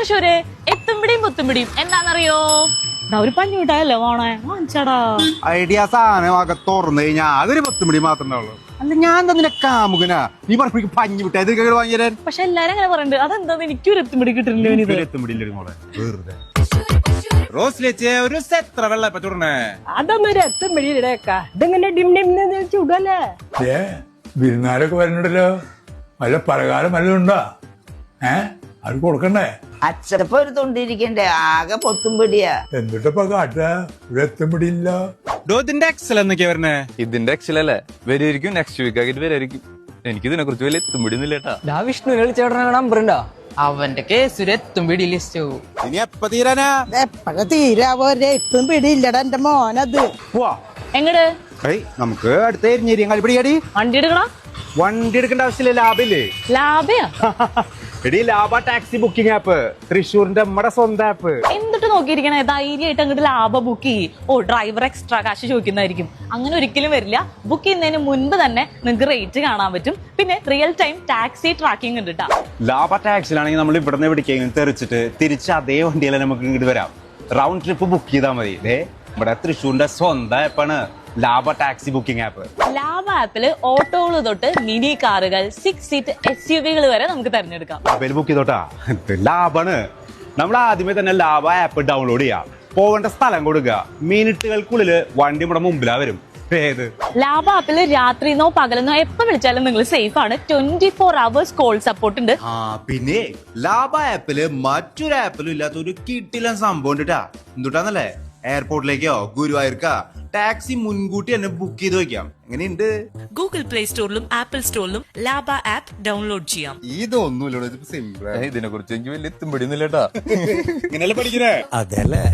തൃശ്ശൂര് എത്തുംപിടിയും പുത്തുംപിടിയും എന്താണെന്നറിയോ? ഒരു പഞ്ഞു വിട്ടായല്ലോ പോണേ വാങ്ങിച്ചാടാ. ഐഡിയ സാധനമൊക്കെ തുറന്നു കഴിഞ്ഞാൽ അതൊരു 10 മണി മാത്രമേ ഉള്ളൂ. അല്ല ഞാൻ തന്നെ കാമുകനാ, നീ പറഞ്ഞു പഞ്ഞു വിട്ടാ ഇതൊക്കെ വാങ്ങിയാൻ. പക്ഷെ എല്ലാരും അങ്ങനെ പറയുന്നുണ്ട്, അതെന്താന്ന് എനിക്കൊരു എത്തുംപിടി കിട്ടുന്നില്ല. എത്തുമ്പിടിയില്ല മോളെ, വെറുതെ റോസിലേച്ചേ ഒരു എത്ര വെള്ളപ്പ ചുടണേ. അതൊന്നും ഒരു എത്തുംപിടിയിലേക്കാ, ഇതെങ്ങനെ ഡിം ഡിം ചുടല്ലേ. വിരുന്നാരൊക്കെ വരുന്നുണ്ടല്ലോ, വല്ല പലകാലം വല്ലതും ഉണ്ടോ? അത് കൊടുക്കണ്ടേ? അച്ചടപ്പം ഒരു തൊണ്ടിരിക്കണ്ടേ, ആകെ പൊത്തുംപിടിയാ. എന്നിട്ടപ്പോ കാട്ട ഇവിടെ എത്തുംപിടിയില്ല. ഇതിന്റെ എക്സൽ എന്നൊക്കെയാ വരണേ. ഇതിന്റെ എക്സൽ അല്ലേ വരുമായിരിക്കും, നെക്സ്റ്റ് വീക്ക് ആയിട്ട് വരുമായിരിക്കും. എനിക്ക് ഇതിനെ കുറിച്ച് വലിയ എത്തുംപിടിയൊന്നുമില്ലേട്ടാ. വിഷ്ണു ചേട്ടനെ നമ്പർ ഉണ്ടോ? അവന്റെ കേസ് എത്തുംപിടി ലിസ്റ്റ് ഇനി എപ്പ തീരാനാ? എപ്പോഴും തീരാവോ, എത്തും പിടിയില്ലടാ എന്റെ മോനത്. എങ്ങട് നമുക്ക് അടുത്ത എരിഞ്ഞേരി കളിപ്പിടിയാടി. വണ്ടി എടുക്കണോ? വണ്ടി എടുക്കേണ്ട ആവശ്യമില്ല, ലാഭില്ലേ? ലാഭയാ? എടി ലാഭ ടാക്സി ബുക്കിംഗ് ആപ്പ്, തൃശ്ശൂരിന്റെ നമ്മുടെ സ്വന്തം ആപ്പ്. എന്നിട്ട് നോക്കിയിരിക്കണേ, ധൈര്യമായിട്ട് അങ്ങോട്ട് ലാഭ ബുക്ക് ചെയ്യും. ഡ്രൈവർ എക്സ്ട്രാ കാശ് ചോദിക്കുന്നതായിരിക്കും. അങ്ങനെ ഒരിക്കലും വരില്ല. ബുക്ക് ചെയ്യുന്നതിന് മുൻപ് തന്നെ നിങ്ങൾക്ക് റേറ്റ് കാണാൻ പറ്റും. പിന്നെ റിയൽ ടൈം ടാക്സി ട്രാക്കിംഗ് ഉണ്ട് കേട്ടോ. ലാഭ ടാക്സിലാണെങ്കിൽ നമ്മൾ ഇവിടുന്ന് എവിടേക്കെങ്കിലും തെറിച്ചിട്ട് തിരിച്ച് അതേ വണ്ടിയിൽ നമുക്ക് ഇങ്ങോട്ട് വരാം. റൗണ്ട് ട്രിപ്പ് ബുക്ക് ചെയ്താൽ മതി. ഇവിടെ തൃശ്ശൂരിന്റെ സ്വന്തം ആപ്പാണ് ലാഭ ടാക്സി ബുക്കിംഗ് ആപ്പ്. ലാഭ ആപ്പില് ഓട്ടോകൾ തൊട്ട് മിനി കാറുകൾ, 6 സീറ്റ് SUV വരെ നമുക്ക് തെരഞ്ഞെടുക്കാം. മൊബൈൽ ബുക്ക് ചെയ്തോട്ടാ, ലാഭാണ്. നമ്മൾ ആദ്യമേ തന്നെ ലാഭ ആപ്പ് ഡൗൺലോഡ് ചെയ്യാം. പോവേണ്ട സ്ഥലം കൊടുക്കുക, മിനിറ്റുകൾക്കുള്ളിൽ വണ്ടി നമ്മുടെ മുമ്പിലാ വരും. ലാഭ ആപ്പില് രാത്രിന്നോ പകലെന്നോ എപ്പോ വിളിച്ചാലും നിങ്ങൾ സേഫ് ആണ്. 24 hours കോൾ സപ്പോർട്ട് ഉണ്ട്. പിന്നെ ലാഭ ആപ്പില് മറ്റൊരു ആപ്പിലും ഇല്ലാത്ത ഒരു കിട്ടില്ല സംഭവം ഉണ്ട്. എന്തുട്ടാന്നല്ലേ, എയർപോർട്ടിലേക്കോ ഗുരുവായൂർക്കാ ടാക്സി മുൻകൂട്ടി തന്നെ ബുക്ക് ചെയ്ത് വെക്കാം. എങ്ങനെയുണ്ട്? ഗൂഗിൾ പ്ലേ സ്റ്റോറിലും ആപ്പിൾ സ്റ്റോറിലും ലാഭ ആപ്പ് ഡൗൺലോഡ് ചെയ്യാം. ഇതൊന്നുമില്ല, സിമ്പിൾ. ഇതിനെ കുറിച്ച് എനിക്ക് വലിയ എത്തുംപിടിയൊന്നുമില്ലേട്ടാ. ഇങ്ങനെയല്ലേ പഠിക്കണേ? അതല്ലേ